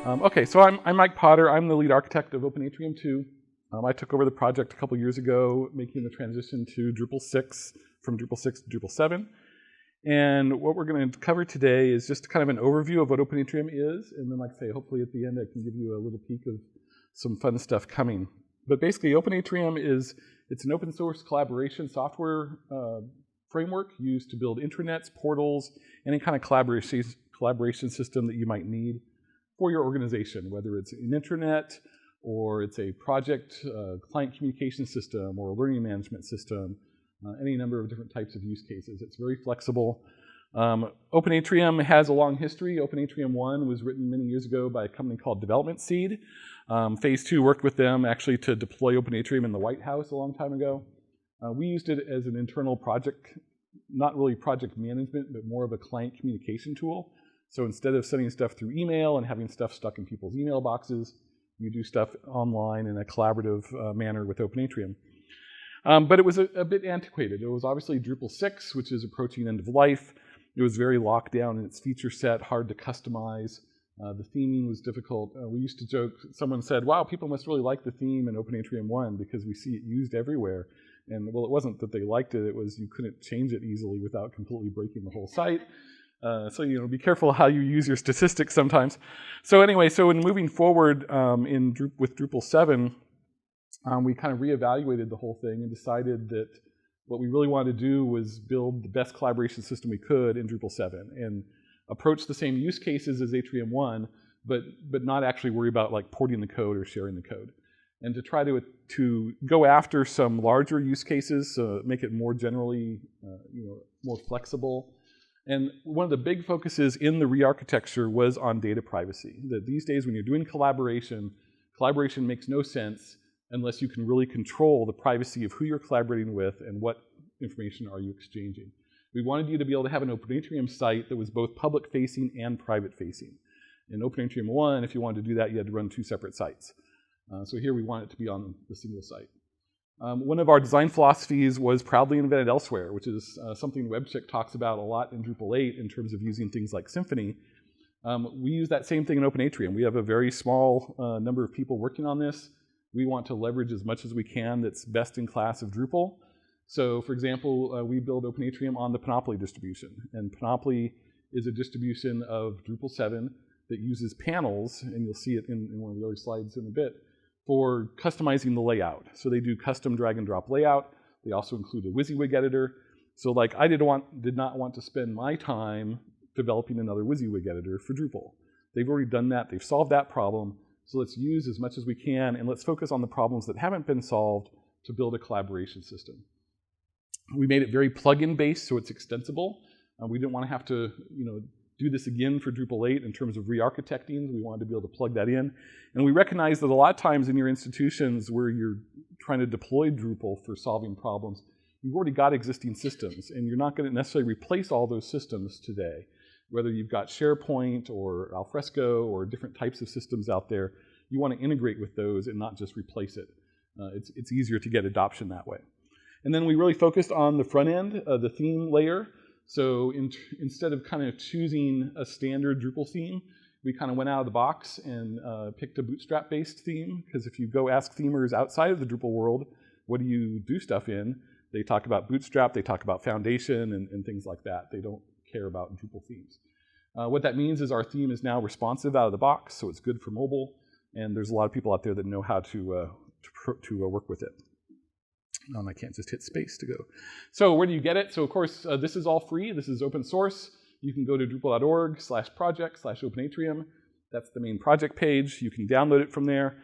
Okay, so I'm Mike Potter. I'm the lead architect of Open Atrium 2. I took over the project a couple years ago, making the transition to Drupal 6, from Drupal 6 to Drupal 7. And what we're going to cover today is just kind of an overview of what Open Atrium is, and then, like I say, hopefully at the end I can give you a little peek of some fun stuff coming. But basically, Open Atrium it's an open source collaboration software framework used to build intranets, portals, any kind of collaboration system that you might need for your organization, whether it's an intranet or it's a project client communication system or a learning management system, any number of different types of use cases. It's very flexible. Open Atrium has a long history. Open Atrium 1 was written many years ago by a company called Development Seed. Phase 2 worked with them actually to deploy Open Atrium in the White House a long time ago. We used it as an internal project, not really project management, but more of a client communication tool. So instead of sending stuff through email and having stuff stuck in people's email boxes, you do stuff online in a collaborative manner with Open Atrium. But it was a bit antiquated. It was obviously Drupal 6, which is approaching end of life. It was very locked down in its feature set, hard to customize. The theming was difficult. We used to joke, someone said, wow, people must really like the theme in Open Atrium 1 because we see it used everywhere. And well, it wasn't that they liked it, it was you couldn't change it easily without completely breaking the whole site. So, be careful how you use your statistics sometimes. So anyway, so in moving forward with Drupal 7, we kind of reevaluated the whole thing and decided that what we really wanted to do was build the best collaboration system we could in Drupal 7 and approach the same use cases as Atrium 1, but not actually worry about like porting the code or sharing the code. And to try to go after some larger use cases, so make it more generally, more flexible. And one of the big focuses in the re-architecture was on data privacy. That these days when you're doing collaboration makes no sense unless you can really control the privacy of who you're collaborating with and what information are you exchanging. We wanted you to be able to have an Open Atrium site that was both public-facing and private-facing. In Open Atrium 1, if you wanted to do that, you had to run two separate sites. So here we want it to be on the single site. One of our design philosophies was proudly invented elsewhere, which is something WebCheck talks about a lot in Drupal 8 in terms of using things like Symfony. We use that same thing in Open Atrium. We have a very small number of people working on this. We want to leverage as much as we can that's best in class of Drupal. So for example, we build Open Atrium on the Panoply distribution. And Panoply is a distribution of Drupal 7 that uses panels, and you'll see it in one of the other slides in a bit, for customizing the layout. So they do custom drag and drop layout. They also include a WYSIWYG editor. So like I did not want to spend my time developing another WYSIWYG editor for Drupal. They've already done that. They've solved that problem. So let's use as much as we can, and let's focus on the problems that haven't been solved to build a collaboration system. We made it very plugin based, so it's extensible. We didn't want to have to, do this again for Drupal 8 in terms of re-architecting. We wanted to be able to plug that in. And we recognize that a lot of times in your institutions where you're trying to deploy Drupal for solving problems, you've already got existing systems, and you're not going to necessarily replace all those systems today. Whether you've got SharePoint or Alfresco or different types of systems out there, you want to integrate with those and not just replace it. It's easier to get adoption that way. And then we really focused on the front end, the theme layer. So instead of kind of choosing a standard Drupal theme, we kind of went out of the box and picked a Bootstrap-based theme, because if you go ask themers outside of the Drupal world, what do you do stuff in? They talk about Bootstrap, they talk about Foundation and things like that. They don't care about Drupal themes. What that means is our theme is now responsive out of the box, so it's good for mobile, and there's a lot of people out there that know how to work with it. I can't just hit space to go. So where do you get it? So of course, this is all free. This is open source. You can go to drupal.org/project/openatrium. That's the main project page. You can download it from there.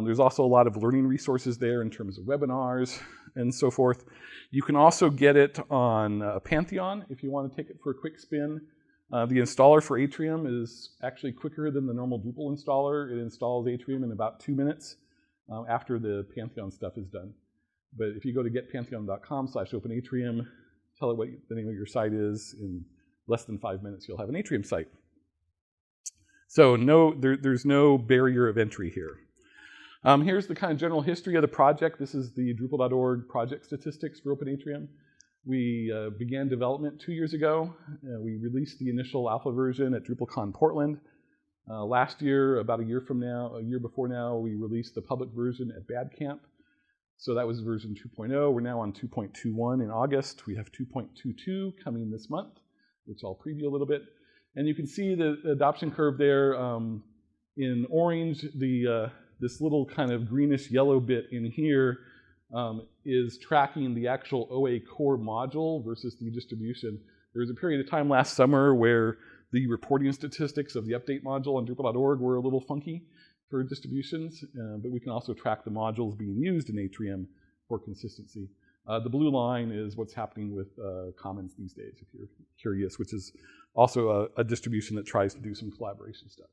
There's also a lot of learning resources there in terms of webinars and so forth. You can also get it on Pantheon if you want to take it for a quick spin. The installer for Atrium is actually quicker than the normal Drupal installer. It installs Atrium in about 2 minutes after the Pantheon stuff is done. But if you go to getpantheon.com/openatrium, tell it what the name of your site is, in less than 5 minutes you'll have an Atrium site. So there's no barrier of entry here. Here's the kind of general history of the project. This is the Drupal.org project statistics for Open Atrium. We began development 2 years ago. We released the initial alpha version at DrupalCon Portland. Last year, about a year before now, we released the public version at BadCamp. So that was version 2.0. We're now on 2.21 in August. We have 2.22 coming this month, which I'll preview a little bit. And you can see the adoption curve there. In orange, this little kind of greenish yellow bit in here is tracking the actual OA core module versus the distribution. There was a period of time last summer where the reporting statistics of the update module on Drupal.org were a little funky for distributions, but we can also track the modules being used in Atrium for consistency. The blue line is what's happening with Commons these days, if you're curious, which is also a distribution that tries to do some collaboration stuff.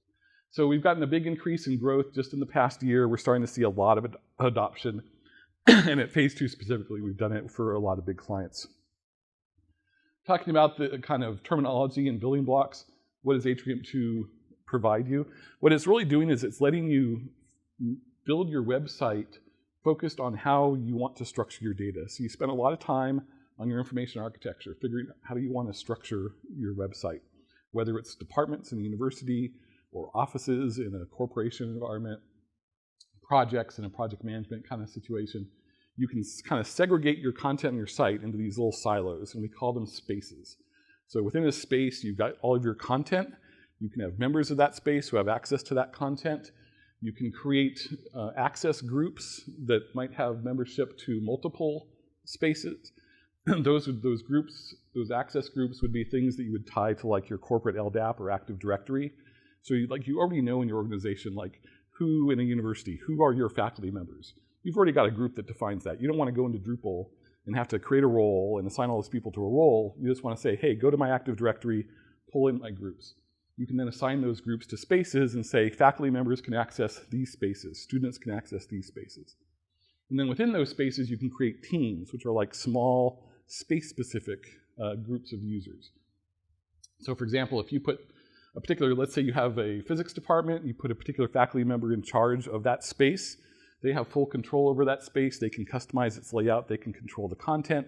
So we've gotten a big increase in growth just in the past year. We're starting to see a lot of adoption. And at phase 2 specifically, we've done it for a lot of big clients. Talking about the kind of terminology and building blocks, what does Atrium 2 provide you? What it's really doing is it's letting you build your website focused on how you want to structure your data. So you spend a lot of time on your information architecture, figuring out how do you want to structure your website, whether it's departments in a university or offices in a corporation environment, projects in a project management kind of situation. You can kind of segregate your content on your site into these little silos, and we call them spaces. So within a space, you've got all of your content. You can have members of that space who have access to that content. You can create access groups that might have membership to multiple spaces. Those groups, access groups would be things that you would tie to like your corporate LDAP or Active Directory. So you already know in your organization, like who in a university, who are your faculty members? You've already got a group that defines that. You don't want to go into Drupal and have to create a role and assign all those people to a role. You just want to say, hey, go to my Active Directory, pull in my groups. You can then assign those groups to spaces and say faculty members can access these spaces, students can access these spaces. And then within those spaces, you can create teams, which are like small space-specific groups of users. So for example, if you put a particular, let's say you have a physics department, you put a particular faculty member in charge of that space. They have full control over that space. They can customize its layout. They can control the content.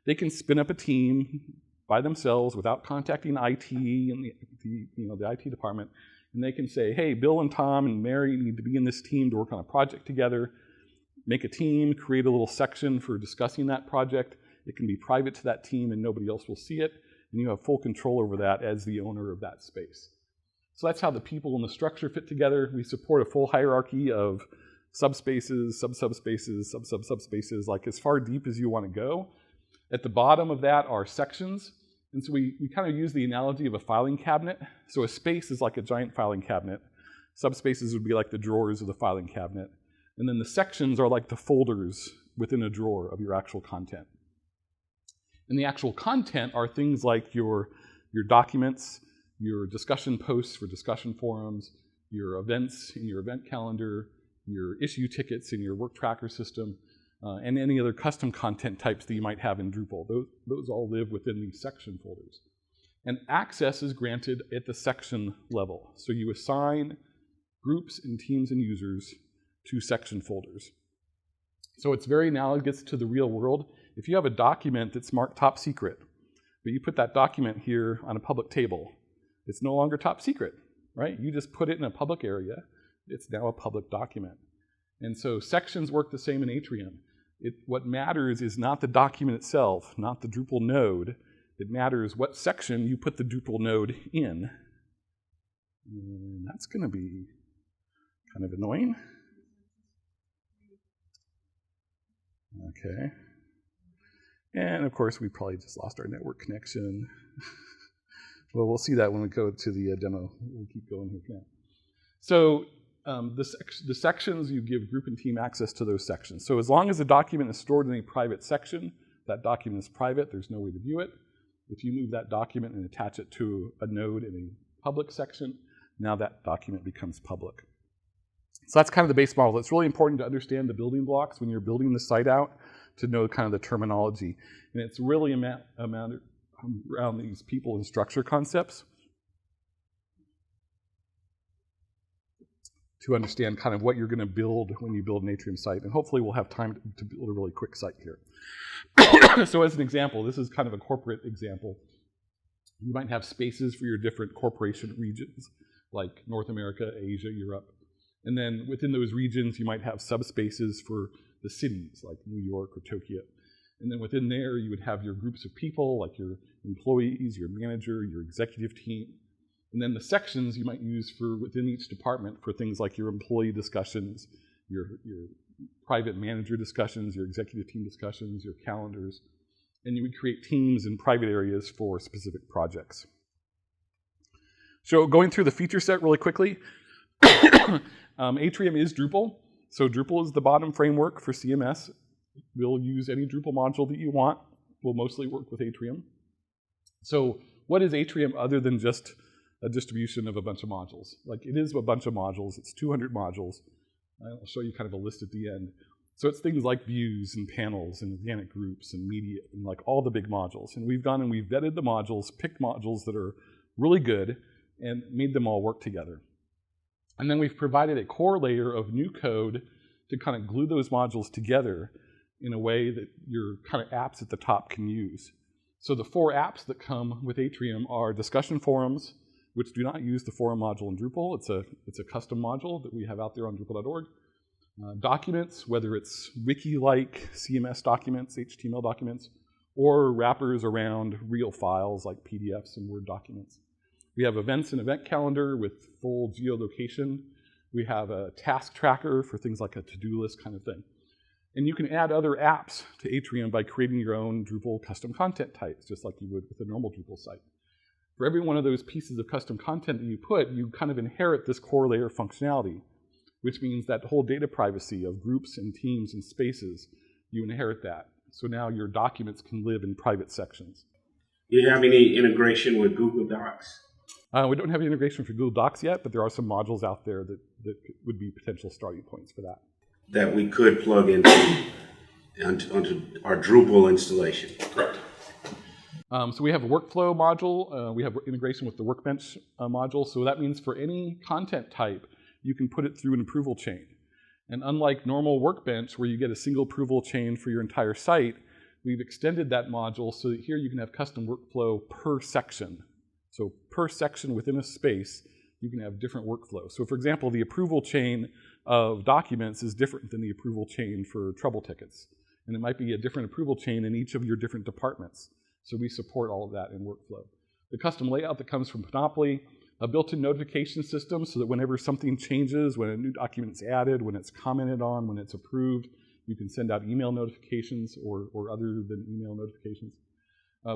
They can spin up a team by themselves without contacting IT and the IT department. And they can say, hey, Bill and Tom and Mary need to be in this team to work on a project together. Make a team, create a little section for discussing that project. It can be private to that team and nobody else will see it. And you have full control over that as the owner of that space. So that's how the people and the structure fit together. We support a full hierarchy of subspaces, sub-subspaces, sub-sub-subspaces, like as far deep as you want to go. At the bottom of that are sections. And so we kind of use the analogy of a filing cabinet. So a space is like a giant filing cabinet. Subspaces would be like the drawers of the filing cabinet. And then the sections are like the folders within a drawer of your actual content. And the actual content are things like your documents, your discussion posts for discussion forums, your events in your event calendar, your issue tickets in your work tracker system, and any other custom content types that you might have in Drupal. Those all live within these section folders. And access is granted at the section level. So you assign groups and teams and users to section folders. So it's very analogous to the real world. If you have a document that's marked top secret, but you put that document here on a public table, it's no longer top secret, right? You just put it in a public area. It's now a public document. And so sections work the same in Atrium. What matters is not the document itself, not the Drupal node. It matters what section you put the Drupal node in. And that's going to be kind of annoying. Okay. And of course, we probably just lost our network connection. Well, we'll see that when we go to the demo. We'll keep going here now. So the sections, you give group and team access to those sections. So as long as the document is stored in a private section, that document is private. There's no way to view it. If you move that document and attach it to a node in a public section, now that document becomes public. So that's kind of the base model. It's really important to understand the building blocks when you're building the site out to know kind of the terminology. And it's really around these people and structure concepts to understand kind of what you're going to build when you build an Atrium site. And hopefully we'll have time to build a really quick site here. So as an example, this is kind of a corporate example. You might have spaces for your different corporation regions, like North America, Asia, Europe. And then within those regions, you might have subspaces for the cities, like New York or Tokyo. And then within there, you would have your groups of people, like your employees, your manager, your executive team. And then the sections you might use for within each department for things like your employee discussions, your private manager discussions, your executive team discussions, your calendars. And you would create teams in private areas for specific projects. So going through the feature set really quickly, Atrium is Drupal. So Drupal is the bottom framework for CMS. We'll use any Drupal module that you want. We'll mostly work with Atrium. So what is Atrium other than just a distribution of a bunch of modules? Like, it is a bunch of modules. It's 200 modules. I'll show you kind of a list at the end. So it's things like views and panels and organic groups and media and like all the big modules. And we've gone and we've vetted the modules, picked modules that are really good, and made them all work together. And then we've provided a core layer of new code to kind of glue those modules together in a way that your kind of apps at the top can use. So the 4 apps that come with Atrium are discussion forums, which do not use the forum module in Drupal. It's a custom module that we have out there on Drupal.org. Documents, whether it's wiki-like CMS documents, HTML documents, or wrappers around real files like PDFs and Word documents. We have events and event calendar with full geolocation. We have a task tracker for things like a to-do list kind of thing. And you can add other apps to Atrium by creating your own Drupal custom content types, just like you would with a normal Drupal site. For every one of those pieces of custom content that you put, you kind of inherit this core layer functionality, which means that whole data privacy of groups and teams and spaces, you inherit that. So now your documents can live in private sections. Do you have any integration with Google Docs? We don't have any integration for Google Docs yet, but there are some modules out there that would be potential starting points for that. That we could plug into our Drupal installation. Correct. So we have a workflow module. We have integration with the Workbench module. So that means for any content type, you can put it through an approval chain. And unlike normal Workbench, where you get a single approval chain for your entire site, we've extended that module so that here you can have custom workflow per section. So per section within a space, you can have different workflows. So for example, the approval chain of documents is different than the approval chain for trouble tickets. And it might be a different approval chain in each of your different departments. So we support all of that in workflow. The custom layout that comes from Panoply, a built-in notification system so that whenever something changes, when a new document is added, when it's commented on, when it's approved, you can send out email notifications or other than email notifications.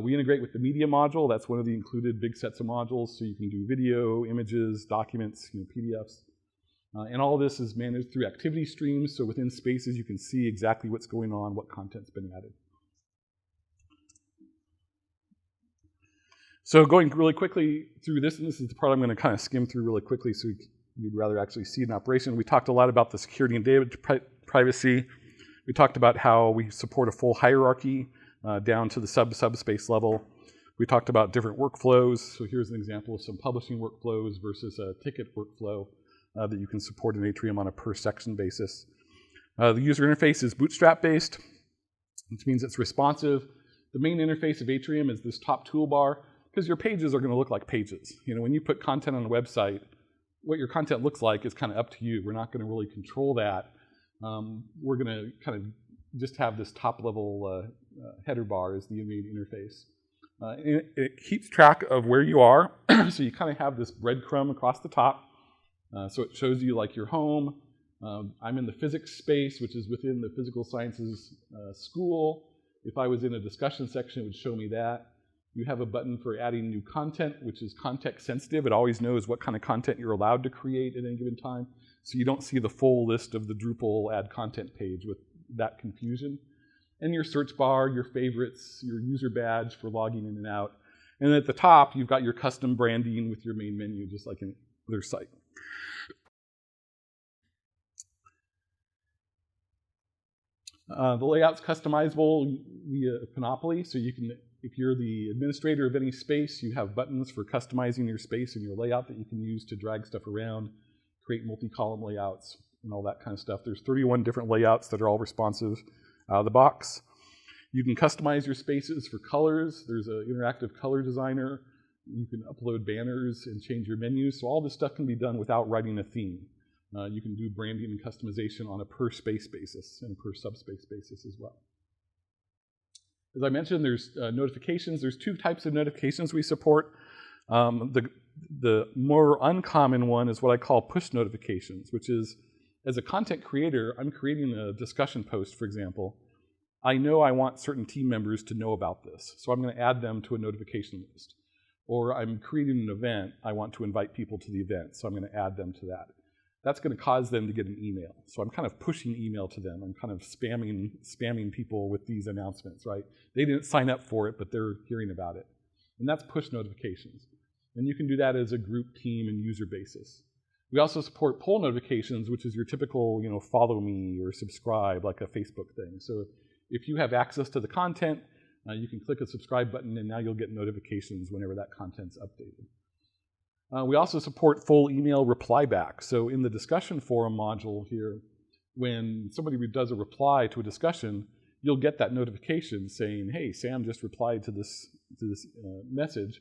We integrate with the media module. That's one of the included big sets of modules. So you can do video, images, documents, PDFs. And all of this is managed through activity streams. So within spaces, you can see exactly what's going on, what content's been added. So going really quickly through this, and this is the part I'm going to kind of skim through really quickly so you'd rather actually see it in operation. We talked a lot about the security and data privacy. We talked about how we support a full hierarchy down to the subspace level. We talked about different workflows. So here's an example of some publishing workflows versus a ticket workflow that you can support in Atrium on a per section basis. The user interface is Bootstrap based, which means it's responsive. The main interface of Atrium is this top toolbar, because your pages are going to look like pages. When you put content on a website, what your content looks like is kind of up to you. We're not going to really control that. We're going to kind of just have this top level header bar as the main interface. It keeps track of where you are, so you kind of have this breadcrumb across the top. So it shows you like your home. I'm in the physics space, which is within the physical sciences school. If I was in a discussion section, it would show me that. You have a button for adding new content, which is context sensitive. It always knows what kind of content you're allowed to create at any given time. So you don't see the full list of the Drupal add content page with that confusion. And your search bar, your favorites, your user badge for logging in and out. And at the top, you've got your custom branding with your main menu, just like in their site. The layout's customizable via Panoply, so you can, if you're the administrator of any space, you have buttons for customizing your space and your layout that you can use to drag stuff around, create multi-column layouts, and all that kind of stuff. There's 31 different layouts that are all responsive out of the box. You can customize your spaces for colors. There's an interactive color designer. You can upload banners and change your menus. So all this stuff can be done without writing a theme. You can do branding and customization on a per space basis and per subspace basis as well. As I mentioned, there's notifications. There's two types of notifications we support. The more uncommon one is what I call push notifications, which is, as a content creator, I'm creating a discussion post, for example. I know I want certain team members to know about this, so I'm going to add them to a notification list. Or I'm creating an event, I want to invite people to the event, so I'm going to add them to that. That's going to cause them to get an email. So I'm kind of pushing email to them. I'm kind of spamming people with these announcements, right? They didn't sign up for it, but they're hearing about it. And that's push notifications. And you can do that as a group, team, and user basis. We also support pull notifications, which is your typical, follow me or subscribe, like a Facebook thing. So if you have access to the content, you can click a subscribe button, and now you'll get notifications whenever that content's updated. We also support full email reply back. So in the discussion forum module here, when somebody does a reply to a discussion, you'll get that notification saying, hey, Sam just replied to this message.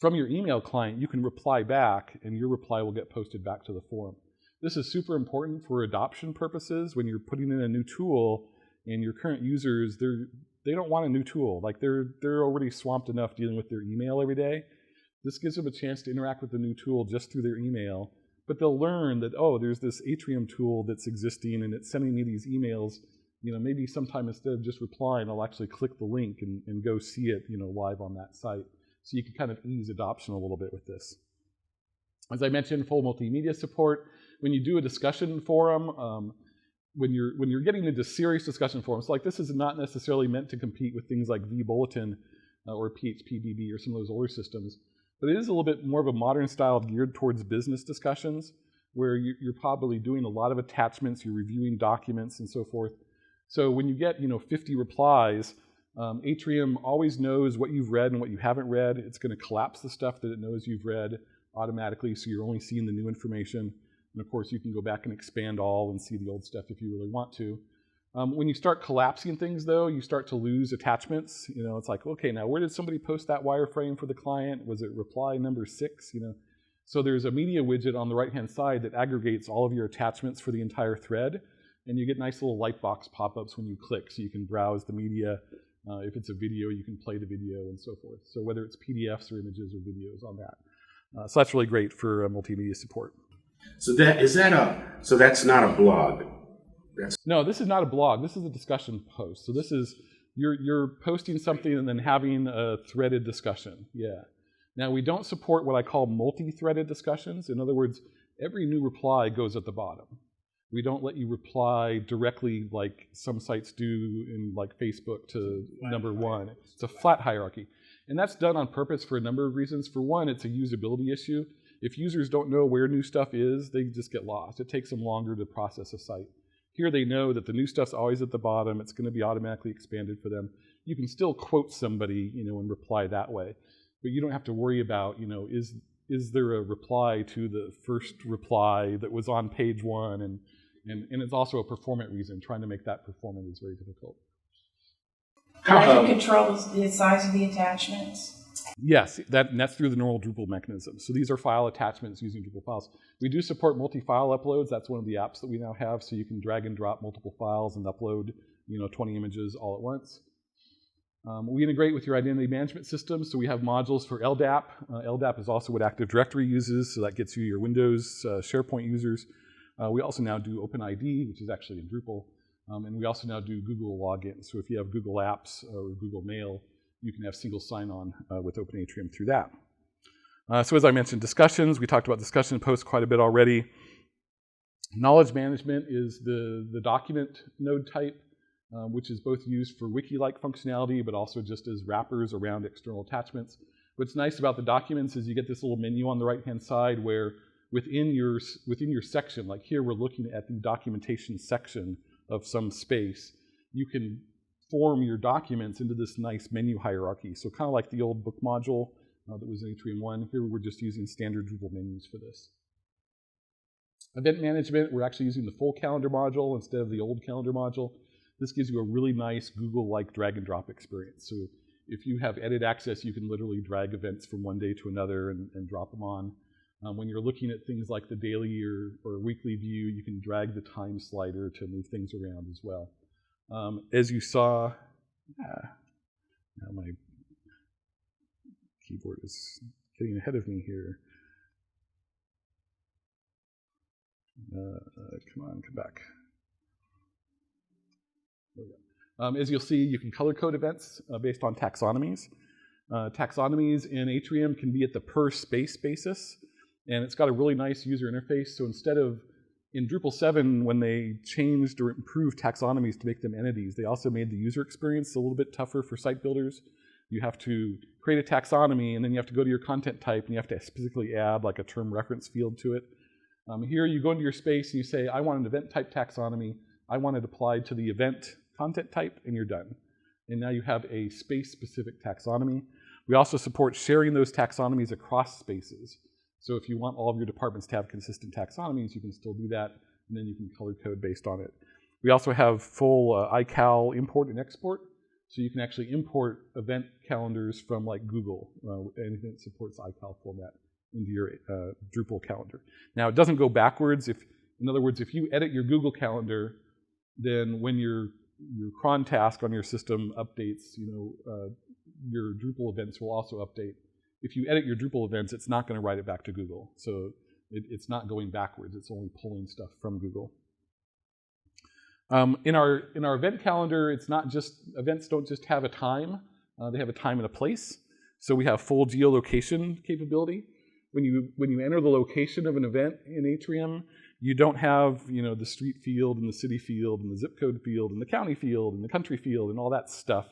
From your email client, you can reply back, and your reply will get posted back to the forum. This is super important for adoption purposes. When you're putting in a new tool, and your current users, they don't want a new tool. Like they're already swamped enough dealing with their email every day. This gives them a chance to interact with the new tool just through their email. But they'll learn that, oh, there's this Atrium tool that's existing, and it's sending me these emails. Maybe sometime instead of just replying, I'll actually click the link and go see it, live on that site. So you can kind of ease adoption a little bit with this. As I mentioned, full multimedia support. When you do a discussion forum, when you're getting into serious discussion forums, like this is not necessarily meant to compete with things like vBulletin or PHPBB or some of those older systems, but it is a little bit more of a modern style geared towards business discussions, where you're probably doing a lot of attachments, you're reviewing documents and so forth. So when you get 50 replies, Atrium always knows what you've read and what you haven't read. It's going to collapse the stuff that it knows you've read automatically, so you're only seeing the new information. And of course, you can go back and expand all and see the old stuff if you really want to. When you start collapsing things, though, you start to lose attachments. It's like, okay, now where did somebody post that wireframe for the client? Was it reply number 6? So there's a media widget on the right-hand side that aggregates all of your attachments for the entire thread, and you get nice little light box pop-ups when you click, so you can browse the media. If it's a video, you can play the video and so forth. So whether it's PDFs or images or videos on that. So that's really great for multimedia support. So that's not a blog. No, this is not a blog. This is a discussion post. So this is, you're posting something and then having a threaded discussion. Yeah. Now we don't support what I call multi-threaded discussions. In other words, every new reply goes at the bottom. We don't let you reply directly like some sites do in like Facebook to number 1. It's a flat hierarchy. And that's done on purpose for a number of reasons. For one, it's a usability issue. If users don't know where new stuff is, they just get lost. It takes them longer to process a site. Here they know that the new stuff's always at the bottom. It's going to be automatically expanded for them. You can still quote somebody, and reply that way. But you don't have to worry about, is there a reply to the first reply that was on page 1? And it's also a performant reason. Trying to make that performant is very difficult. And I can control the size of the attachments. Yes, that's through the normal Drupal mechanism. So these are file attachments using Drupal files. We do support multi-file uploads. That's one of the apps that we now have. So you can drag and drop multiple files and upload 20 images all at once. We integrate with your identity management system. So we have modules for LDAP. LDAP is also what Active Directory uses. So that gets you your Windows SharePoint users. We also now do OpenID, which is actually in Drupal. And we also now do Google login. So if you have Google Apps or Google Mail, you can have single sign-on with Open Atrium through that. So as I mentioned, discussions. We talked about discussion posts quite a bit already. Knowledge management is the document node type, which is both used for wiki-like functionality, but also just as wrappers around external attachments. What's nice about the documents is you get this little menu on the right-hand side where within your section, like here we're looking at the documentation section of some space, you can form your documents into this nice menu hierarchy. So kind of like the old book module that was in Atrium 1. Here we're just using standard Drupal menus for this. Event management, we're actually using the full calendar module instead of the old calendar module. This gives you a really nice Google-like drag and drop experience. So if you have edit access, you can literally drag events from one day to another and drop them on. When you're looking at things like the daily or weekly view, you can drag the time slider to move things around as well. As you saw, now my keyboard is getting ahead of me here. Come on, come back. There we go. As you'll see, you can color code events based on taxonomies. Taxonomies in Atrium can be at the per space basis, and it's got a really nice user interface. So instead of, in Drupal 7, when they changed or improved taxonomies to make them entities, they also made the user experience a little bit tougher for site builders. You have to create a taxonomy, and then you have to go to your content type, and you have to specifically add like a term reference field to it. Here you go into your space and you say, I want an event type taxonomy. I want it applied to the event content type, and you're done. And now you have a space-specific taxonomy. We also support sharing those taxonomies across spaces. So if you want all of your departments to have consistent taxonomies, you can still do that, and then you can color code based on it. We also have full iCal import and export, so you can actually import event calendars from like Google, anything that supports iCal format, into your Drupal calendar. Now, it doesn't go backwards. In other words, if you edit your Google calendar, then when your cron task on your system updates, your Drupal events will also update. If you edit your Drupal events, it's not going to write it back to Google. So it's not going backwards. It's only pulling stuff from Google. In our event calendar, it's not just, events don't just have a time. They have a time and a place. So we have full geolocation capability. When you enter the location of an event in Atrium, you don't have the street field and the city field and the zip code field and the county field and the country field and all that stuff.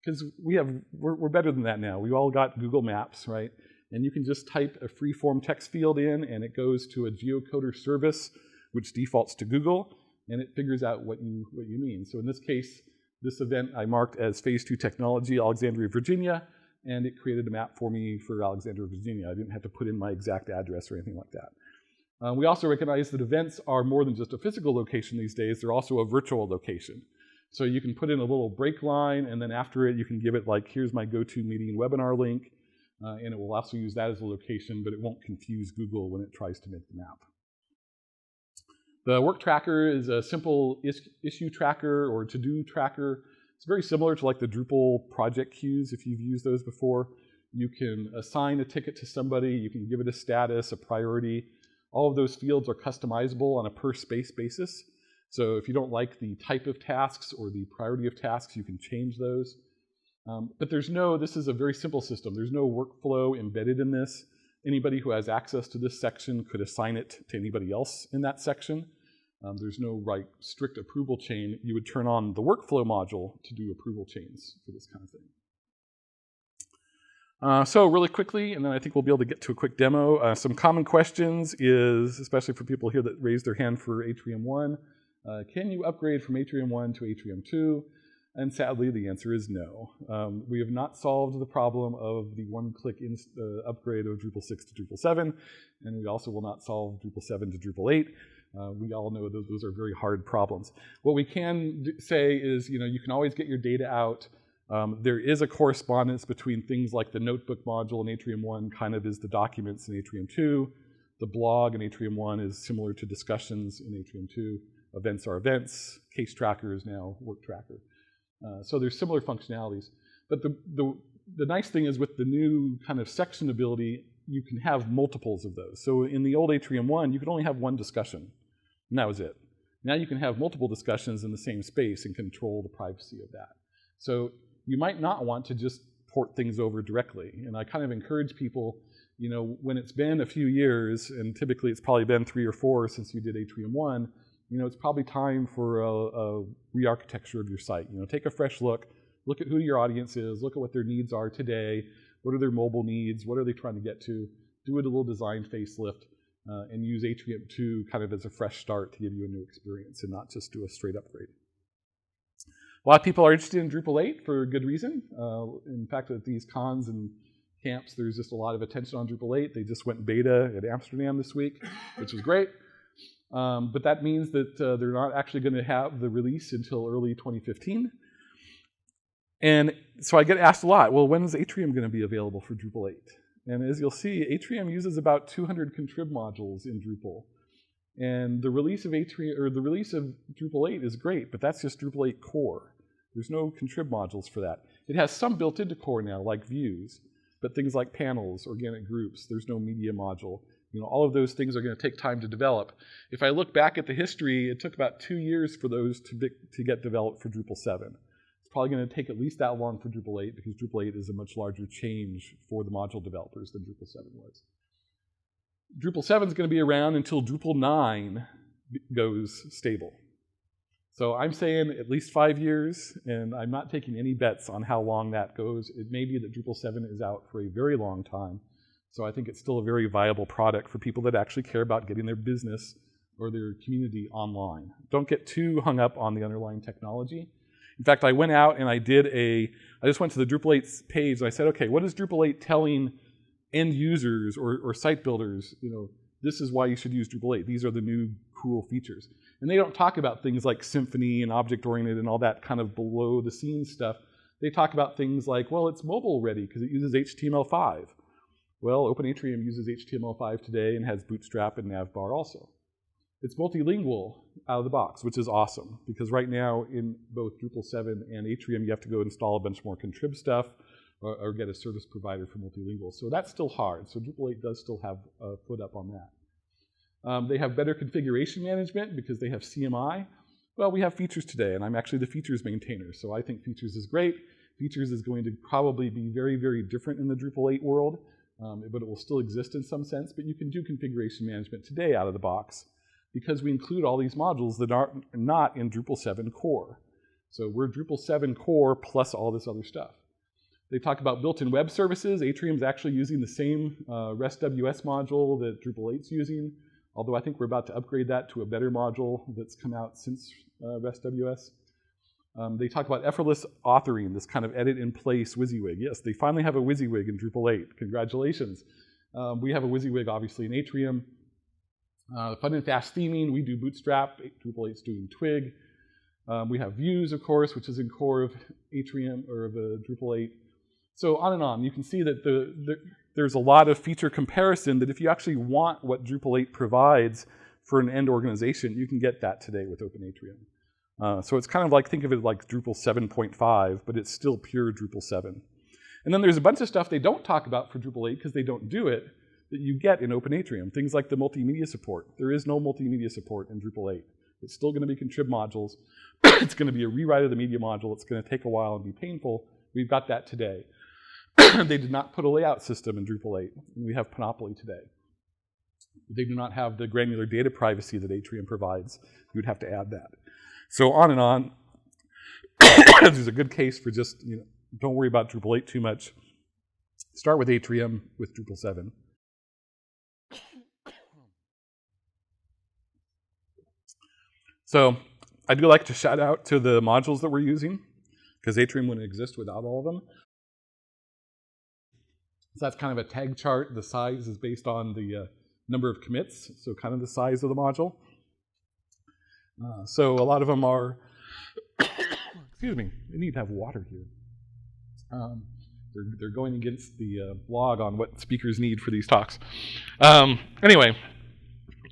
Because we're better than that now. We all got Google Maps, right? And you can just type a free-form text field in, and it goes to a geocoder service, which defaults to Google, and it figures out what you mean. So in this case, this event I marked as Phase 2 Technology, Alexandria, Virginia, and it created a map for me for Alexandria, Virginia. I didn't have to put in my exact address or anything like that. We also recognize that events are more than just a physical location these days. They're also a virtual location. So you can put in a little break line, and then after it, you can give it like, here's my GoToMeeting webinar link, and it will also use that as a location, but it won't confuse Google when it tries to make the map. The work tracker is a simple issue tracker or to-do tracker. It's very similar to like the Drupal project queues, if you've used those before. You can assign a ticket to somebody, you can give it a status, a priority. All of those fields are customizable on a per space basis. So if you don't like the type of tasks or the priority of tasks, you can change those. But this is a very simple system. There's no workflow embedded in this. Anybody who has access to this section could assign it to anybody else in that section. There's no strict approval chain. You would turn on the workflow module to do approval chains for this kind of thing. So really quickly, and then I think we'll be able to get to a quick demo. Some common questions is, especially for people here that raised their hand for Atrium 1, can you upgrade from Atrium 1 to Atrium 2? And sadly, the answer is no. We have not solved the problem of the one-click upgrade of Drupal 6 to Drupal 7, and we also will not solve Drupal 7 to Drupal 8. We all know those are very hard problems. What we can say is, you can always get your data out. There is a correspondence between things like the notebook module in Atrium 1 kind of is the documents in Atrium 2. The blog in Atrium 1 is similar to discussions in Atrium 2. Events are events. Case tracker is now work tracker. So there's similar functionalities. But the nice thing is with the new kind of section ability, you can have multiples of those. So in the old Atrium 1, you could only have one discussion, and that was it. Now you can have multiple discussions in the same space and control the privacy of that. So you might not want to just port things over directly. And I kind of encourage people, when it's been a few years, and typically it's probably been 3 or 4 since you did Atrium 1, it's probably time for a re-architecture of your site. Take a fresh look at who your audience is, look at what their needs are today, what are their mobile needs, what are they trying to get to, do it a little design facelift, and use Atrium 2 kind of as a fresh start to give you a new experience and not just do a straight upgrade. A lot of people are interested in Drupal 8 for good reason. In fact, at these cons and camps, there's just a lot of attention on Drupal 8. They just went beta at Amsterdam this week, which was great. But that means that they're not actually going to have the release until early 2015. And so I get asked a lot, well, when is Atrium going to be available for Drupal 8? And as you'll see, Atrium uses about 200 contrib modules in Drupal. And the release of Atrium, or the release of Drupal 8 is great, but that's just Drupal 8 core. There's no contrib modules for that. It has some built into core now, like views, but things like panels, organic groups, there's no media module. You know, all of those things are going to take time to develop. If I look back at the history, it took about 2 years for those to get developed for Drupal 7. It's probably going to take at least that long for Drupal 8 because Drupal 8 is a much larger change for the module developers than Drupal 7 was. Drupal 7 is going to be around until Drupal 9 goes stable. So I'm saying at least 5 years, and I'm not taking any bets on how long that goes. It may be that Drupal 7 is out for a very long time. So I think it's still a very viable product for people that actually care about getting their business or their community online. Don't get too hung up on the underlying technology. In fact, I went out and I just went to the Drupal 8 page and I said, okay, what is Drupal 8 telling end users or site builders? You know, this is why you should use Drupal 8. These are the new cool features. And they don't talk about things like Symfony and object-oriented and all that kind of below-the-scenes stuff. They talk about things like, well, it's mobile ready because it uses HTML5. Well, Open Atrium uses HTML5 today and has Bootstrap and Navbar also. It's multilingual out of the box, which is awesome, because right now in both Drupal 7 and Atrium, you have to go install a bunch more contrib stuff or get a service provider for multilingual. So that's still hard. So Drupal 8 does still have a foot up on that. They have better configuration management because they have CMI. Well, we have features today, and I'm actually the features maintainer, so I think features is great. Features is going to probably be very, very different in the Drupal 8 world. But it will still exist in some sense, but you can do configuration management today out of the box because we include all these modules that are not in Drupal 7 core. So we're Drupal 7 core plus all this other stuff. They talk about built-in web services. Atrium's actually using the same REST-WS module that Drupal 8's using, although I think we're about to upgrade that to a better module that's come out since REST-WS. They talk about effortless authoring, this kind of edit-in-place WYSIWYG. Yes, they finally have a WYSIWYG in Drupal 8. Congratulations. We have a WYSIWYG, obviously, in Atrium. Fun and fast theming, we do Bootstrap. Drupal 8's doing Twig. We have views, of course, which is in core of Atrium, or of Drupal 8. So on and on. You can see that there's a lot of feature comparison that if you actually want what Drupal 8 provides for an end organization, you can get that today with Open Atrium. So it's kind of like, think of it like Drupal 7.5, but it's still pure Drupal 7. And then there's a bunch of stuff they don't talk about for Drupal 8 because they don't do it, that you get in Open Atrium. Things like the multimedia support. There is no multimedia support in Drupal 8. It's still going to be contrib modules. It's going to be a rewrite of the media module. It's going to take a while and be painful. We've got that today. They did not put a layout system in Drupal 8. And we have Panoply today. They do not have the granular data privacy that Atrium provides. You would have to add that. So on and on. There's a good case for just, you know, don't worry about Drupal 8 too much. Start with Atrium with Drupal 7. So I do like to shout out to the modules that we're using, because Atrium wouldn't exist without all of them. So that's kind of a tag chart. The size is based on the number of commits, so kind of the size of the module. So a lot of them are, excuse me, I need to have water here. They're going against the blog on what speakers need for these talks. Anyway,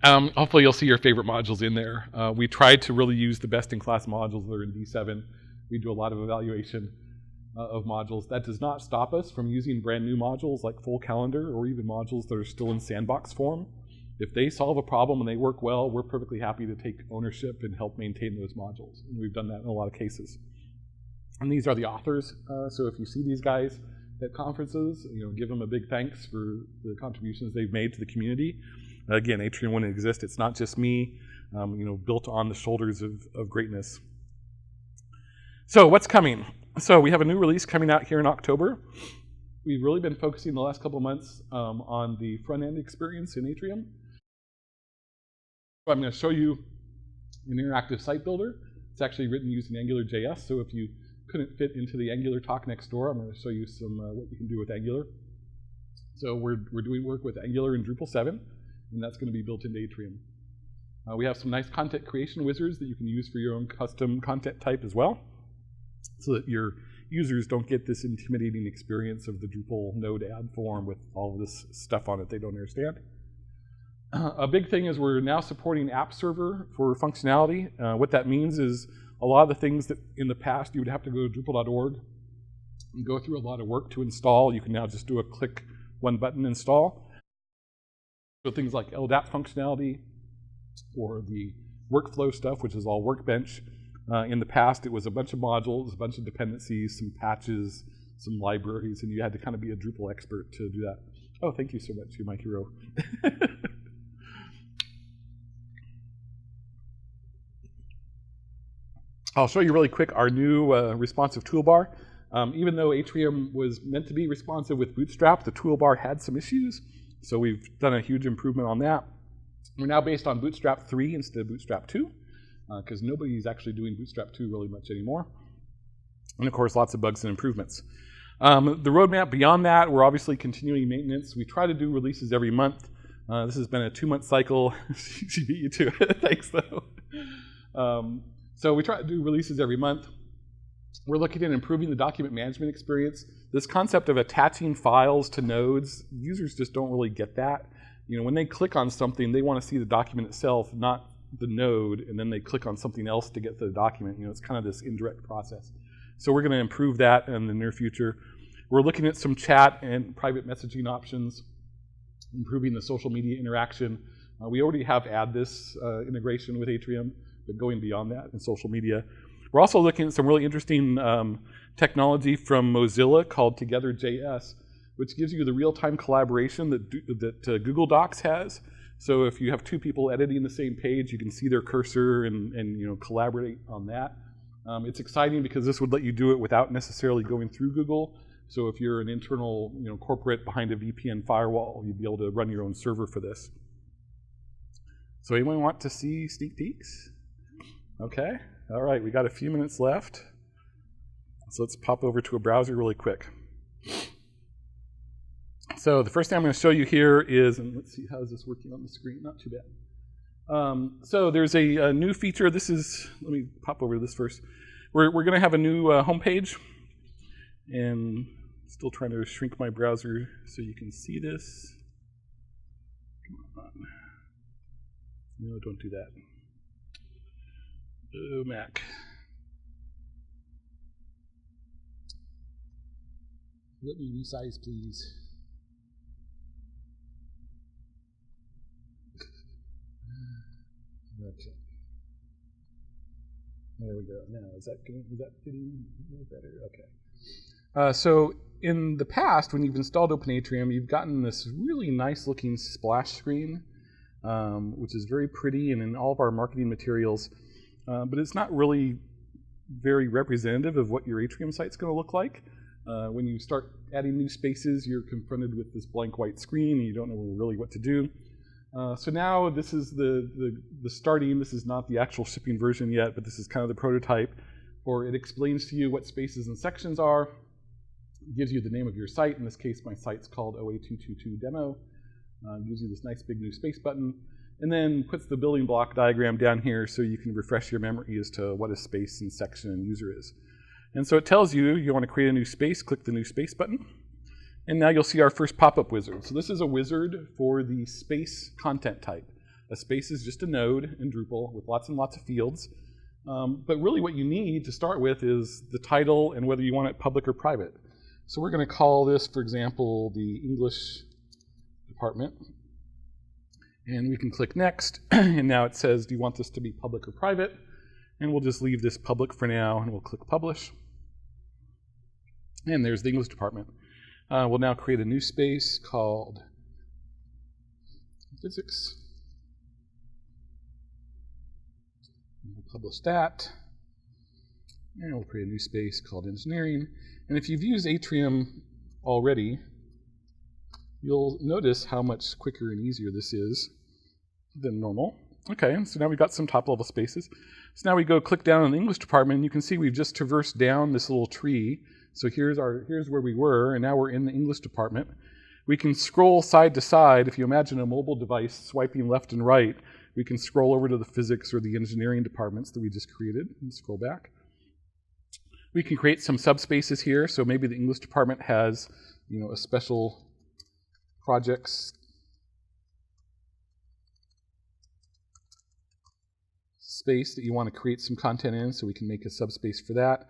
hopefully you'll see your favorite modules in there. We tried to really use the best-in-class modules that are in D7. We do a lot of evaluation of modules. That does not stop us from using brand new modules like Full Calendar or even modules that are still in sandbox form. If they solve a problem and they work well, we're perfectly happy to take ownership and help maintain those modules. And we've done that in a lot of cases. And these are the authors. So if you see these guys at conferences, you know, give them a big thanks for the contributions they've made to the community. Again, Atrium wouldn't exist. It's not just me, you know, built on the shoulders of greatness. So what's coming? So we have a new release coming out here in October. We've really been focusing the last couple of months on the front-end experience in Atrium. So I'm going to show you an interactive site builder. It's actually written using AngularJS, so if you couldn't fit into the Angular talk next door, I'm going to show you some what you can do with Angular. So we're doing work with Angular in Drupal 7, and that's going to be built into Atrium. We have some nice content creation wizards that you can use for your own custom content type as well, so that your users don't get this intimidating experience of the Drupal node add form with all of this stuff on it they don't understand. A big thing is we're now supporting app server for functionality. What that means is a lot of the things that in the past you would have to go to Drupal.org and go through a lot of work to install, you can now just do a click, one button install. So things like LDAP functionality or the workflow stuff, which is all Workbench. In the past, it was a bunch of modules, a bunch of dependencies, some patches, some libraries, and you had to kind of be a Drupal expert to do that. Oh, thank you so much. You're my hero. I'll show you really quick our new responsive toolbar. Even though Atrium was meant to be responsive with Bootstrap, the toolbar had some issues. So we've done a huge improvement on that. We're now based on Bootstrap 3 instead of Bootstrap 2, because nobody's actually doing Bootstrap 2 really much anymore. And of course, lots of bugs and improvements. The roadmap beyond that, we're obviously continuing maintenance. We try to do releases every month. This has been a 2-month cycle. She beat you to it. Thanks, though. So we try to do releases every month. We're looking at improving the document management experience. This concept of attaching files to nodes, users just don't really get that. You know, when they click on something, they want to see the document itself, not the node, and then they click on something else to get to the document. You know, it's kind of this indirect process. So we're going to improve that in the near future. We're looking at some chat and private messaging options, improving the social media interaction. We already have add this integration with Atrium, but going beyond that in social media. We're also looking at some really interesting technology from Mozilla called Together.js, which gives you the real-time collaboration that Google Docs has. So if you have two people editing the same page, you can see their cursor and you know, collaborate on that. It's exciting because this would let you do it without necessarily going through Google. So if you're an internal, you know, corporate behind a VPN firewall, you'd be able to run your own server for this. So anyone want to see sneak peeks? Okay, all right, we got a few minutes left. So let's pop over to a browser really quick. So the first thing I'm going to show you here is, and let's see, how is this working on the screen? Not too bad. So there's a new feature. This is, let me pop over to this first. We're going to have a new homepage, and still trying to shrink my browser so you can see this. Come on. No, don't do that. Oh, Mac. Let me resize, please. Okay. There we go. Now, is that getting a little better? Okay. So in the past, when you've installed Open Atrium, you've gotten this really nice looking splash screen, which is very pretty and in all of our marketing materials. But it's not really very representative of what your Atrium site's going to look like. When you start adding new spaces, you're confronted with this blank white screen and you don't know really what to do. So now this is the starting. This is not the actual shipping version yet, but this is kind of the prototype. Or it explains to you what spaces and sections are. It gives you the name of your site. In this case, my site's called OA222 Demo. Gives you this nice big new space button. And then puts the building block diagram down here so you can refresh your memory as to what a space and section and user is. And so it tells you want to create a new space, click the new space button. And now you'll see our first pop-up wizard. So this is a wizard for the space content type. A space is just a node in Drupal with lots and lots of fields. But really what you need to start with is the title and whether you want it public or private. So we're going to call this, for example, the English department. And we can click next, and now it says, do you want this to be public or private? And we'll just leave this public for now, and we'll click publish. And there's the English department. We'll now create a new space called physics. And we'll publish that. And we'll create a new space called engineering. And if you've used Atrium already, you'll notice how much quicker and easier this is than normal. Okay, so now we've got some top-level spaces. So now we go click down on the English department, and you can see we've just traversed down this little tree. So here's where we were, and now we're in the English department. We can scroll side to side. If you imagine a mobile device swiping left and right, we can scroll over to the physics or the engineering departments that we just created and scroll back. We can create some subspaces here. So maybe the English department has, a special projects space that you want to create some content in, so we can make a subspace for that.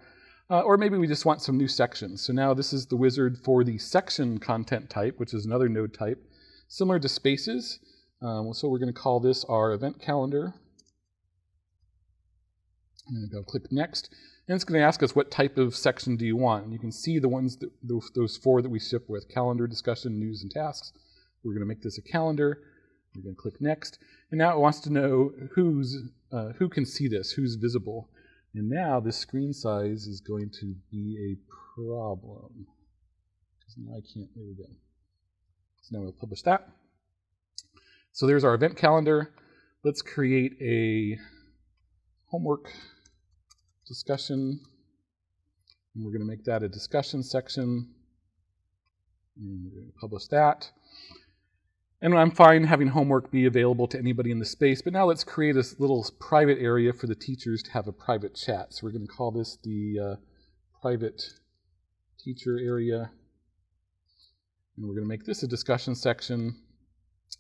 Or maybe we just want some new sections. So now this is the wizard for the section content type, which is another node type, similar to spaces. So we're going to call this our event calendar. I'm going to go click next. And it's going to ask us what type of section do you want. And you can see the ones, those 4 that we ship with: calendar, discussion, news, and tasks. We're going to make this a calendar. We're going to click next. And now it wants to know who can see this, who's visible. And now this screen size is going to be a problem. Because now I can't, there we go. So now we'll publish that. So there's our event calendar. Let's create a homework discussion. And we're going to make that a discussion section. And we're going to publish that. And I'm fine having homework be available to anybody in the space, but now let's create this little private area for the teachers to have a private chat. So we're going to call this the private teacher area. And we're going to make this a discussion section.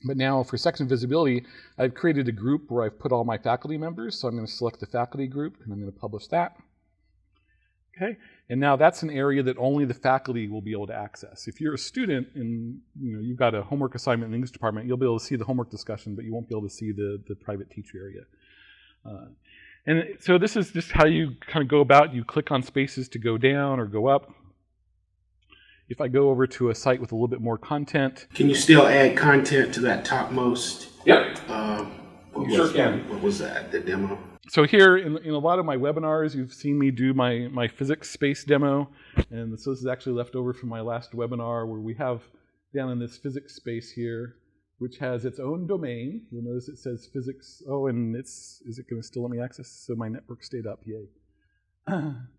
But now for section visibility, I've created a group where I've put all my faculty members. So I'm going to select the faculty group, and I'm going to publish that. Okay, and now that's an area that only the faculty will be able to access. If you're a student and you've got a homework assignment in the English department, you'll be able to see the homework discussion, but you won't be able to see the private teacher area. And so this is just how you kind of go about. You click on spaces to go down or go up. If I go over to a site with a little bit more content. Can you still add content to that topmost? Yep. You sure can. What was that, the demo? So here in a lot of my webinars, you've seen me do my physics space demo. And so this is actually left over from my last webinar, where we have down in this physics space here, which has its own domain. You'll notice it says physics. Oh, and is it going to still let me access? So my network stayed up, yay.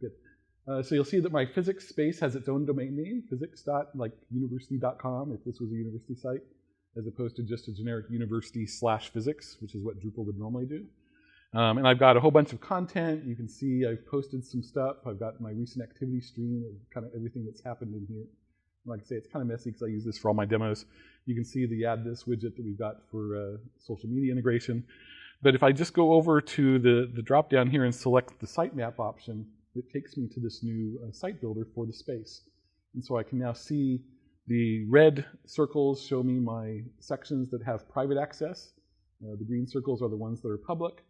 Good. So you'll see that my physics space has its own domain name, physics.university.com, if this was a university site, as opposed to just a generic university/physics, which is what Drupal would normally do. And I've got a whole bunch of content. You can see I've posted some stuff. I've got my recent activity stream of kind of everything that's happened in here. Like I say, it's kind of messy because I use this for all my demos. You can see the add this widget that we've got for social media integration. But if I just go over to the drop down here and select the sitemap option, it takes me to this new site builder for the space. And so I can now see the red circles show me my sections that have private access. The green circles are the ones that are public.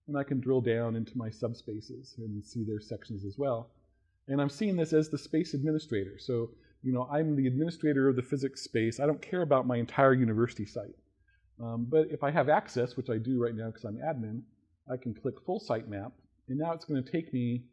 And I can drill down into my subspaces and see their sections as well. And I'm seeing this as the space administrator. So, I'm the administrator of the physics space. I don't care about my entire university site. But if I have access, which I do right now because I'm admin, I can click full sitemap. And now it's going to take me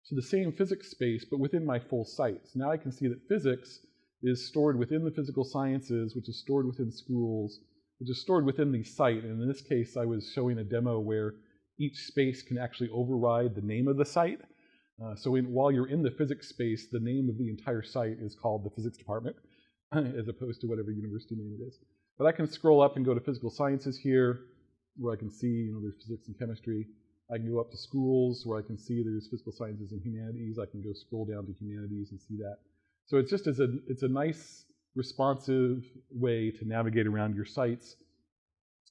to the same physics space, but within my full site. So now I can see that physics is stored within the physical sciences, which is stored within schools, which is stored within the site. And in this case, I was showing a demo where each space can actually override the name of the site. So while you're in the physics space, the name of the entire site is called the physics department, as opposed to whatever university name it is. But I can scroll up and go to physical sciences here, where I can see there's physics and chemistry. I can go up to schools, where I can see there's physical sciences and humanities. I can go scroll down to humanities and see that. So it's just it's a nice, responsive way to navigate around your sites.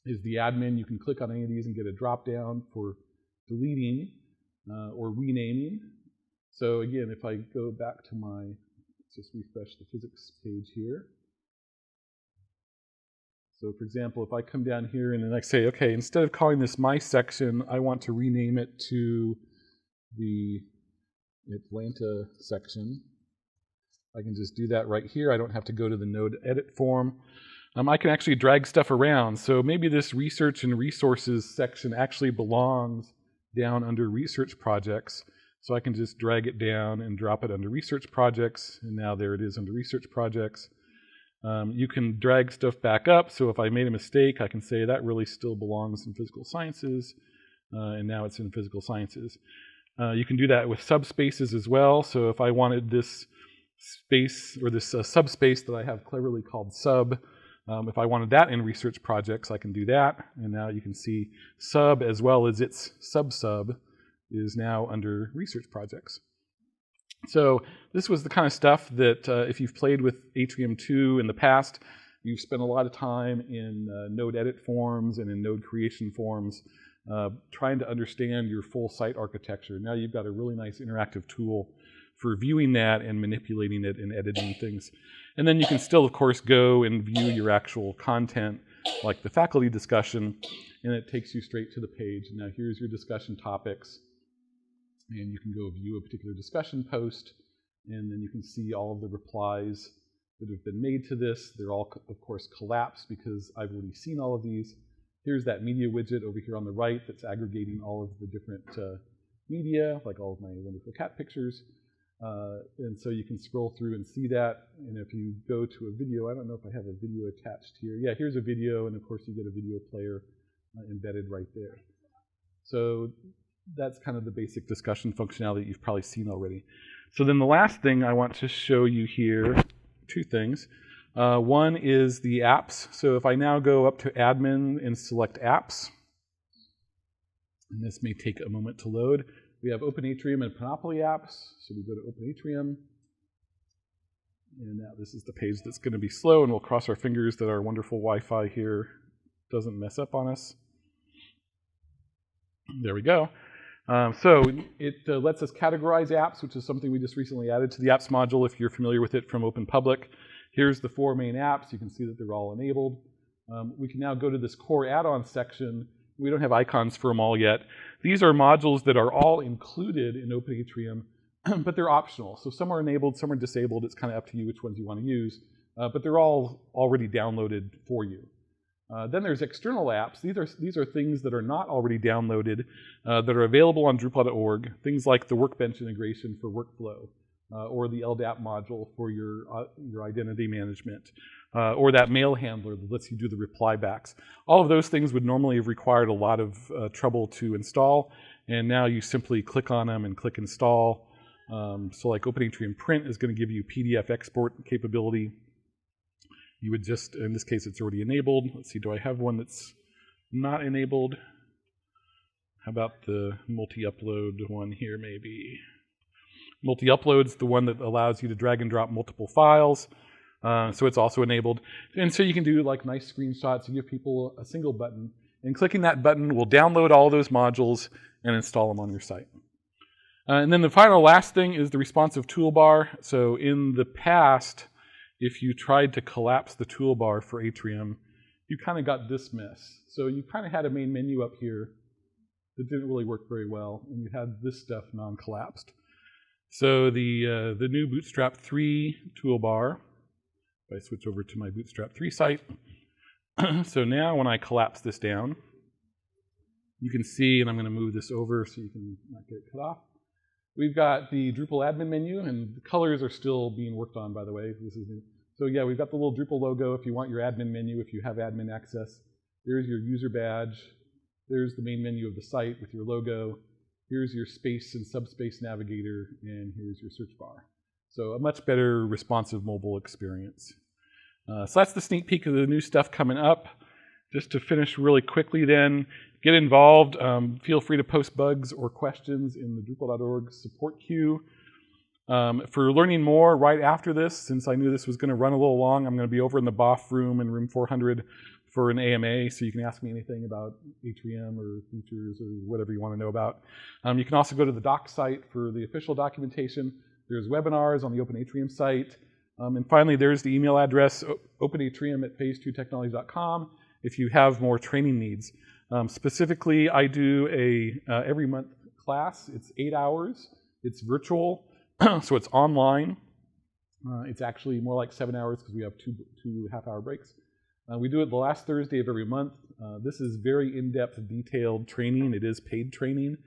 Is the admin, you can click on any of these and get a drop down for deleting or renaming. So again, if I go back to let's just refresh the physics page here. So for example, if I come down here and then I say, okay, instead of calling this my section, I want to rename it to the Atlanta section. I can just do that right here. I don't have to go to the node edit form. I can actually drag stuff around. So maybe this research and resources section actually belongs down under research projects. So I can just drag it down and drop it under research projects. And now there it is under research projects. You can drag stuff back up. So if I made a mistake, I can say that really still belongs in physical sciences. And now it's in physical sciences. You can do that with subspaces as well. So if I wanted this space or this subspace that I have cleverly called sub, if I wanted that in research projects, I can do that. And now you can see sub as well as its sub-sub is now under research projects. So this was the kind of stuff that if you've played with Atrium 2 in the past, you've spent a lot of time in node edit forms and in node creation forms trying to understand your full site architecture. Now you've got a really nice interactive tool for viewing that and manipulating it and editing things. And then you can still, of course, go and view your actual content, like the faculty discussion, and it takes you straight to the page. Now here's your discussion topics, and you can go view a particular discussion post, and then you can see all of the replies that have been made to this. They're all, of course, collapsed because I've already seen all of these. Here's that media widget over here on the right that's aggregating all of the different media, like all of my wonderful cat pictures. And so you can scroll through and see that. And if you go to a video, I don't know if I have a video attached here. Yeah, here's a video, and of course you get a video player embedded right there. So that's kind of the basic discussion functionality you've probably seen already. So then the last thing I want to show you here, two things. One is the apps. So if I now go up to admin and select apps, and this may take a moment to load, we have Open Atrium and Panoply apps. So we go to Open Atrium, and now this is the page that's going to be slow, and we'll cross our fingers that our wonderful Wi-Fi here doesn't mess up on us. There we go. So it lets us categorize apps, which is something we just recently added to the apps module if you're familiar with it from Open Public. Here's the 4 main apps. You can see that they're all enabled. We can now go to this core add-on section. We don't have icons for them all yet. These are modules that are all included in Open Atrium, but they're optional. So some are enabled, some are disabled. It's kind of up to you which ones you want to use, but they're all already downloaded for you. Then there's external apps. These are things that are not already downloaded, that are available on Drupal.org. Things like the Workbench integration for workflow, or the LDAP module for your identity management, or that mail handler that lets you do the reply backs. All of those things would normally have required a lot of trouble to install, and now you simply click on them and click install. So like Open Atrium Print is going to give you PDF export capability. You would just, in this case, it's already enabled. Let's see, do I have one that's not enabled? How about the multi-upload one here, maybe? Multi-upload's the one that allows you to drag and drop multiple files. So it's also enabled. And so you can do like nice screenshots. You give people a single button, and clicking that button will download all those modules and install them on your site. And then the last thing is the responsive toolbar. So in the past, if you tried to collapse the toolbar for Atrium, you kind of got this mess. So you kind of had a main menu up here that didn't really work very well, and you had this stuff non-collapsed. So the new Bootstrap 3 toolbar, if I switch over to my Bootstrap 3 site, so now when I collapse this down, you can see, and I'm going to move this over so you can not get cut off. We've got the Drupal admin menu, and the colors are still being worked on, by the way. This is new. So yeah, we've got the little Drupal logo if you want your admin menu, if you have admin access. There's your user badge. There's the main menu of the site with your logo. Here's your space and subspace navigator, and here's your search bar. So a much better responsive mobile experience. So that's the sneak peek of the new stuff coming up. Just to finish really quickly then, get involved. Feel free to post bugs or questions in the Drupal.org support queue. For learning more right after this, since I knew this was going to run a little long, I'm going to be over in the BOF room in room 400 for an AMA, so you can ask me anything about Atrium or features or whatever you want to know about. You can also go to the doc site for the official documentation. There's webinars on the Open Atrium site. And finally, there's the email address, openatrium@phase2technologies.com, if you have more training needs. Specifically, I do a every month class. It's 8 hours. It's virtual, so it's online. It's actually more like 7 hours because we have two half-hour breaks. We do it the last Thursday of every month. This is very in-depth, detailed training. It is paid training.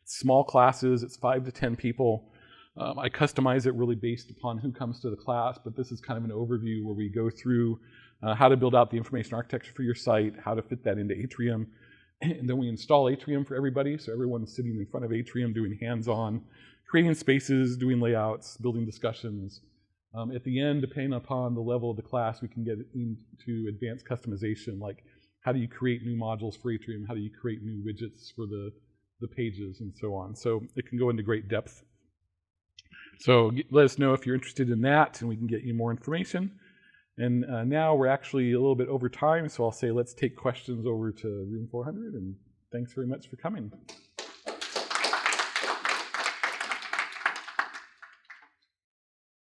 It's small classes. It's 5 to 10 people. I customize it really based upon who comes to the class, but this is kind of an overview where we go through how to build out the information architecture for your site, how to fit that into Atrium, and then we install Atrium for everybody, so everyone's sitting in front of Atrium doing hands-on, creating spaces, doing layouts, building discussions. At the end, depending upon the level of the class, we can get into advanced customization, like how do you create new modules for Atrium, how do you create new widgets for the pages, and so on. So it can go into great depth. So let us know if you're interested in that, and we can get you more information. And now we're actually a little bit over time, so I'll say let's take questions over to room 400, and thanks very much for coming.